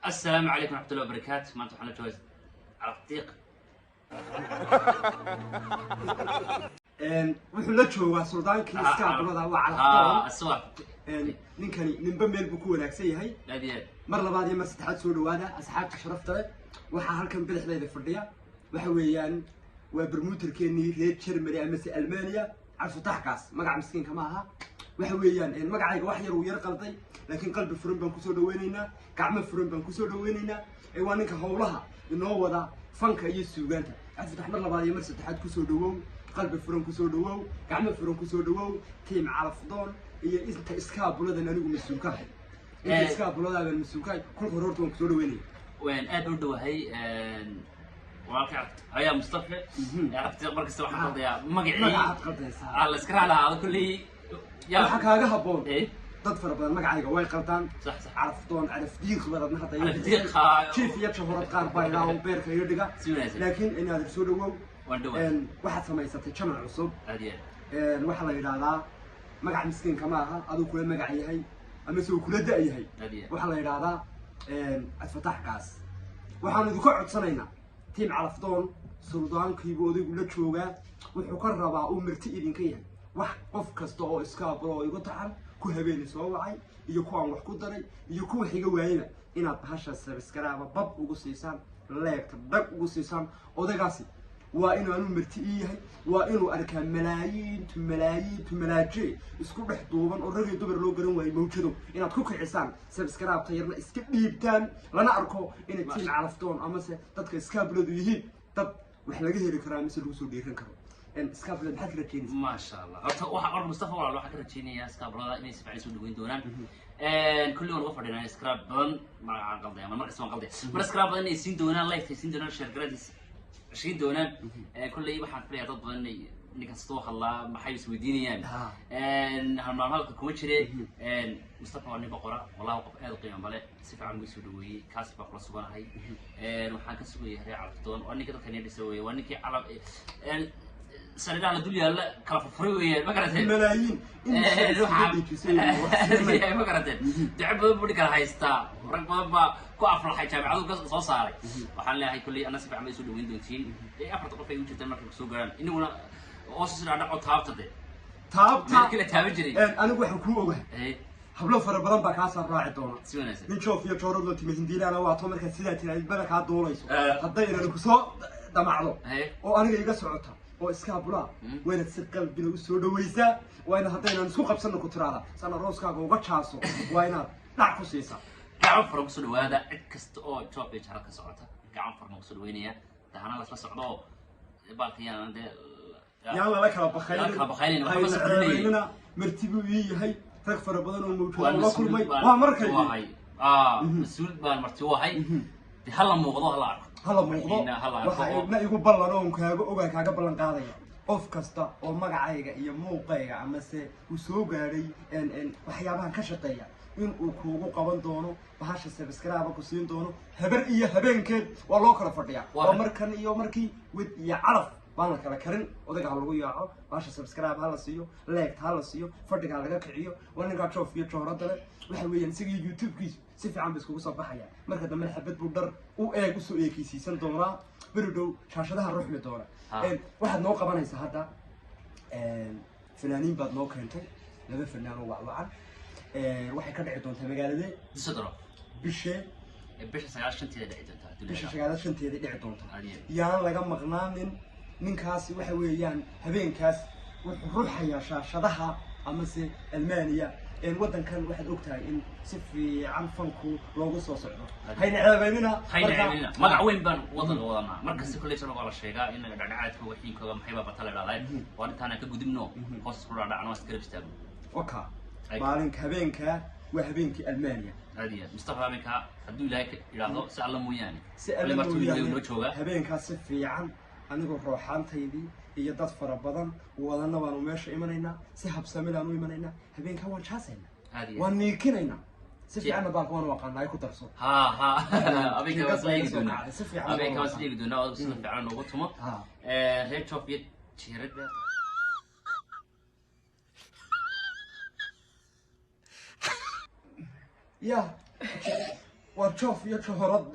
السلام عليكم ورحمة الله وبركاته. ما انتم حنا جواز على الطريق. wuxuu la joogaa suldaankii iskaabulada waa calafdoon السواق. ninkani ninba meel buu ku wanaagsan yahay mar labaad iyo mar saddexaad soo dhawaada asxaabta sharafta leh waxaa halkan bidixdayda fadhiya waxa weeyaan waa bermuuterkeenii reer Germany ama se Almania Al-Fatahkaas magac miskiinka ma aha waxa weeyaan magacayga wax yar uu yar qalday laakiin qalbi furan baan ku soo dhaweynaynaa gacmo furan baan ku soo dhaweynaynaa waa ninka howlaha inoo wada fanka iyo suugaanta Al-Fatah mar labaad iyo mar saddexaad ku soo dhawow qalbi furan ku soo dhawow gacmo furan ku soo dhawow team calafdoon iyo inta iskaabuladan anigu masuulkahay inta iskaabulada masuulkahay kulka horta waan ku soo dhaweynay وين أدور دوهاي واقع هيا مصطفى عرفت مركز واحد قضية مقعي على سكر على هذا كله يا حكاها هبون إيه تدفر بدل مقعي قوي قلتان صح صح عرفطون عرف ديق بدل نحط عرف ديق كيف يتشهر قارب بايلا وبيرك يدقى لكن إن هذا السودو واحد سما يستطيع جمع عصب واحد لا يرادا مقع مسكين كماها أدو كل مقعي هي أما سو كل دقي هي واحد لا يرادا الفتح كاس waxaan idinku codsanaynaa team calafdoon suldaankiiba odaygu la joogaa wuxuu ka rabaa uu marti idinka yahay wax qof kasta oo iskaabul oo igu taxan ku habeen soo wacay iyo kuwan wax ku daray iyo kuwa xiga waayina inaad bahasha subscribe bab ugu siisaan like dag ugu siisaan odaygaasi waa inuu aanu marti yahay waa inuu arkaa malaayiin isku dhex duuban oo rag iyo dumar loo garan waayay mawjado inaad ku kixisaan subscribe tayarna iska dhiibtaan lana arko in team calafdoon ama se dadka iskaabuladu yihiin dad wax laga heli karaa mise lagu soo dheeran karo iskaabulada maxaad ka rajeynaysaa ما شاء الله waxa Mustafa walaal waxa ka rajeynaya iskaabulada inay si fiican soo dhaweyn doonaan كل يوم غفر لنا سكراب بدن ما قلدي ما مركز ما قلدي مركز سكراب بدن يسين دونا لايف يسين دونا شركات شيء دونا كل يوم واحد في عدد بدن إنك استوى الله ما حيس ودينيان هم هالك كومتشري مصطفى وني بقرة والله وقف هذا القيام بله سيف عم بيسودوي كاسب بقرة سبحان هاي وحنا كسوي هري عرفتون واني كده كنيدي سوي واني كي على سنة على الدنيا لا كلف فريوي ما قرأت ملايين ما قرأت تعب بدي كره هايستا رقم ما كوافر الحي جامع عدو قص صاري وحنا هاي كلي أنا سيف عم بيسودوي دوتين أفرط قفة يوجد تمر في السوق إنه أنا أوسس على قط هابتة تاب كله تابجري أنا وحنا كوه hablo fara badan baa ka soo raaci doona siwanaagsan nin joof iyo joorad loo timay hindiilana waa to marka sidaa tiraay bada ka doolayso haday inaan ku soo damacdo oo aniga iga socota oo iskaabula weynad si qalbi lagu soo dhaweysaa wayna hadaynan isku qabsano ku tiraada sana rooskaaga uga jaaso wayna dhac ku siisaa gacan fara ku soo dhawaada cid kasta oo joof iyo jarad ka socota gacan fara ku soo dhaweynaya taana la socdo baalkiyaan yalla la kala bakhaylin waxa mas'uuliyina martibu yahay rag fara badan oo mawjud la kulmay waa markay mas'uul baan marti wahay hala muuqdo hala waxa ibna igu ballan oo kaaga ballan qaadaya qof kasta oo magacayga iyo muuqayga ama se uu soo gaaray waxyaabahan ka shaqeeya in uu kuugu qaban doono bahasha subscribe ku siin doono habar iyo habeenkeed waa loo kala fadhiyaa waa markan iyo markii wid iyo calaf baan kala karin odaga lagu yaaco baasha subscribe hala siiyo like hala siiyo fadhiga laga kiciyo wanaga joof iyo joorada waxa weeyaan sidii youtube-kiisu si fiican bas kugu soo baxaya marka dambe xabad buu dhar u eeg u soo eekaysiisan doonaa baridow shaashadaha ruuxmi doona waxaad noo qabanaysaa hadda fanaaniin baad noo keentay laba fanaan oo wacwacan waxay ka dhici doontaa magaalada Disadro bisha 9 dhici doontaa bisha 9 dhici doontaa yaan laga maqnaanin ninkaasi waxa weeyaan habeenkaas wuxuu ruuxayaa shaashadaha ama se Almania wadankan waxaad ogtahay in si fiican fanku loogu soo socdo hayna ceebaynina magac weyn baan wadana markasta kulay soo wala sheegaa in dhacdhacaadka waxiinkooda maxayba batal leedahay waa intaan ka gudubno hoos ku dhacno script tab waka maalin habeenka waa habeenkii Almania هذه مصطفى منك حدو لك يلاحظوا سأل موياني سأل موياني habeenka si fiican anigu ruuxaantaydi iyo dad fara badan wadana waan u meesha imanayna si habsami leh u imanayna habeenka waan jaasayna waan niikinayna si fiican baan ku waqaanay ku darso ha abeenka wasleegduna abeenka wasleegduna oo si fiican ugu tumo reer Soviet jirada يا وشوف يا شهرات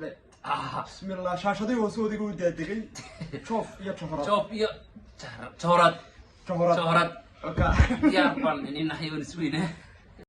بسم الله شاشتي وسودي قود دقي شوف يا شهرات شوف يا شهرات شهرات شهرات اوكي يا رب إننا حيوان سوينا